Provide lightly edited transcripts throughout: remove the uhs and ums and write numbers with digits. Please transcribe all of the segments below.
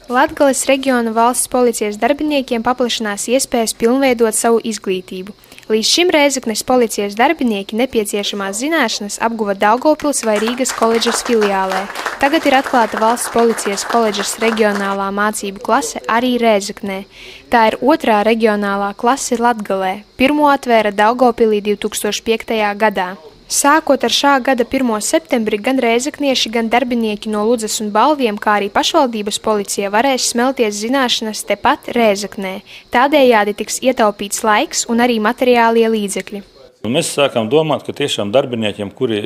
Latgales reģiona valsts policijas darbiniekiem paplašinās iespējas pilnveidot savu izglītību. Līdz šim Rēzeknes policijas darbinieki nepieciešamās zināšanas apguva Daugavpils vai Rīgas koledžas filiālē. Tagad ir atklāta valsts policijas koledžas reģionālā mācību klase arī Rēzeknē. Tā ir otrā reģionālā klase Latgalē. Pirmo atvēra Daugavpilī 2005. gadā. Sākot ar šā gada 1. septembri gan rēzeknieši, gan darbinieki no Ludzas un Balviem, kā arī pašvaldības policija varēs smelties zināšanas tepat Rēzeknē. Tādējādi tiks ietaupīts laiks un arī materiālie līdzekļi. Mēs sākām domāt, ka tiešām darbiniekiem, kuri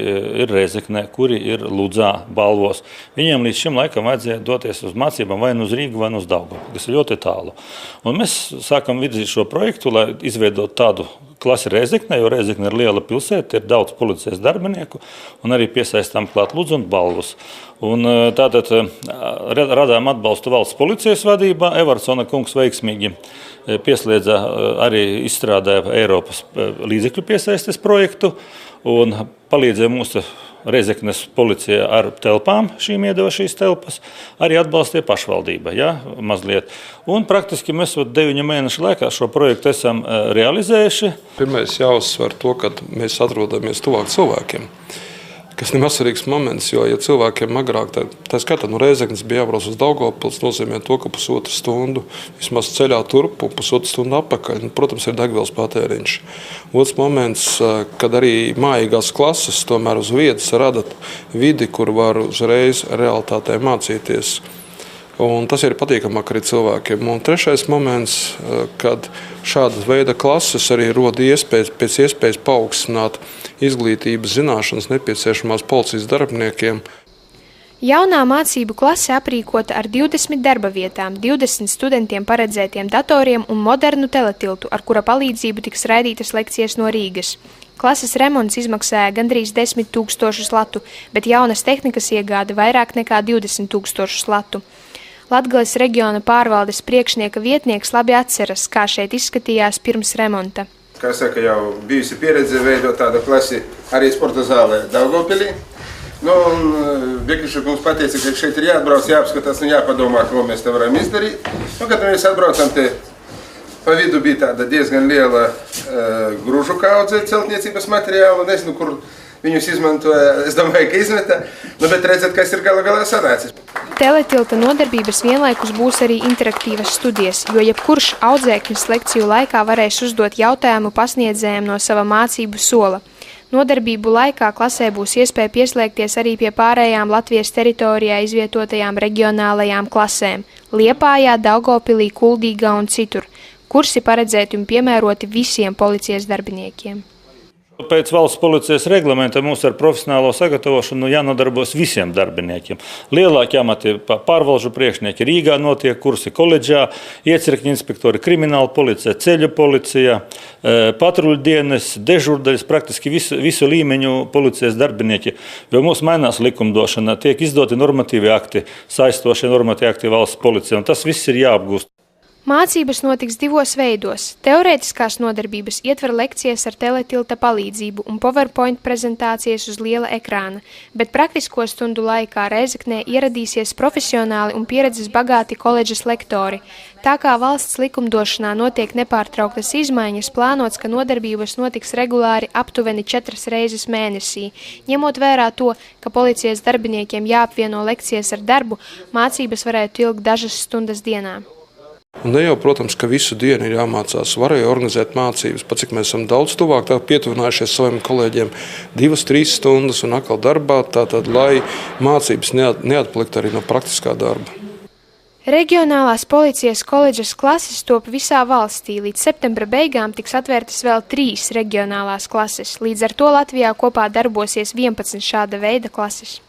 ir Rēzeknē, kuri ir Ludzā, Balvos, viņiem līdz šim laikam vajadzēja doties uz mācībām vai nu uz Rīgu, vai nu uz Daugavpili, kas ir ļoti tālu. Un mēs sākam virzīt šo projektu, lai izveidot tādu klasi Rēzeknē, jo Rēzekne ir liela pilsēta, ir daudz policijas darbinieku un arī piesaistām klāt Ludzu un Balvus. Un tātad radām atbalstu valsts policijas vadībā. Evarsona kungs veiksmīgi pieslēdza arī izstrādāja Eiropas līdzekļu piesaistes projektu un palīdzēja mūsu Rēzeknes policija ar telpām, šīm iedeva šīs telpas, arī atbalstīja pašvaldība, mazliet. Un praktiski mēs 9 mēnešu laikā šo projektu esam realizējuši. Pirmais jāuzsver to, ka mēs atrodamies tuvāk cilvēkiem, kas nemaz svarīgs moments, jo, ja cilvēkiem agrāk, tā skaitā no Rēzeknes bija jābrauc uz Daugavpils, nozīmē to, ka pusotru stundu vismaz ceļā turp un pusotru stundu atpakaļ. Protams, ir degvielas patēriņš. Otrs moments, kad arī mājīgās klases tomēr uz vietas rada vidi, kur var uzreiz realitātē mācīties. Un tas ir patīkamāk arī cilvēkiem. Un trešais moments, kad šāda veida klases arī roda pēc iespējas paaugstināt izglītības zināšanas nepieciešamās policijas darbiniekiem. Jaunā mācību klase aprīkota ar 20 darba vietām, 20 studentiem paredzētiem datoriem un modernu teletiltu, ar kura palīdzību tiks raidītas lekcijas no Rīgas. Klases remonts izmaksāja gandrīz 10 000 latu, bet jaunas tehnikas iegāde vairāk nekā 20 000 latu. Latgales reģiona pārvaldes priekšnieka vietnieks labi atceras, kā šeit izskatījās pirms remonta. Kā saka, jau bijusi pieredze veidot tādu klasi arī sporta zālē Daugavpilī. Biegliša kungs pateica, ka šeit ir jāatbrauc, jāapskatās un jāpadomā, ko mēs te varam izdarīt. Kad mēs atbraucam, te pa vidu bija tāda diezgan liela grūžu kaudze celtniecības materiālu. Nezinu, kur viņus izmantoja, es domāju, ka izmeta, bet redzat, kas ir galā sanācis. Teletilta nodarbības vienlaikus būs arī interaktīvas studijas, jo jebkurš audzēknis lekciju laikā varēs uzdot jautājumu pasniedzējiem no sava mācību sola. Nodarbību laikā klasē būs iespēja pieslēgties arī pie pārējām Latvijas teritorijā izvietotajām reģionālajām klasēm – Liepājā, Daugavpilī, Kuldīgā un citur. Kursi paredzēti un piemēroti visiem policijas darbiniekiem. Pēc valsts policijas reglamenta mums ar profesionālo sagatavošanu jānodarbojas visiem darbiniekiem. Lielākie amati pārvalžu priekšnieki Rīgā notiek kursi koledžā, iecirkņu inspektori, krimināla policija, ceļu policija, patruļdienas, dežurdaļas, praktiski visu līmeņu policijas darbinieki. Jo mums mainās likumdošana, tiek izdoti normatīvi akti, saistošie normatīvi akti valsts policija, un tas viss ir jāapgūst. Mācības notiks divos veidos. Teorētiskās nodarbības ietver lekcijas ar teletilta palīdzību un PowerPoint prezentācijas uz liela ekrāna, bet praktisko stundu laikā Rēzeknē ieradīsies profesionāli un pieredzes bagāti koledžas lektori. Tā kā valsts likumdošanā notiek nepārtrauktas izmaiņas, plānots, ka nodarbības notiks regulāri aptuveni 4 reizes mēnesī. Ņemot vērā to, ka policijas darbiniekiem jāapvieno lekcijas ar darbu, mācības varētu ilgt dažas stundas dienā. Un ne jau, protams, ka visu dienu ir jāmācās. Varēja organizēt mācības, pat cik mēs esam daudz tuvāk, pietuvinājušies saviem kolēģiem 2-3 stundas un atkal darbā, tātad, lai mācības neatpalikt arī no praktiskā darba. Reģionālās policijas koledžas klases top visā valstī. Līdz septembra beigām tiks atvērtas vēl 3 reģionālās klases. Līdz ar to Latvijā kopā darbosies 11 šāda veida klases.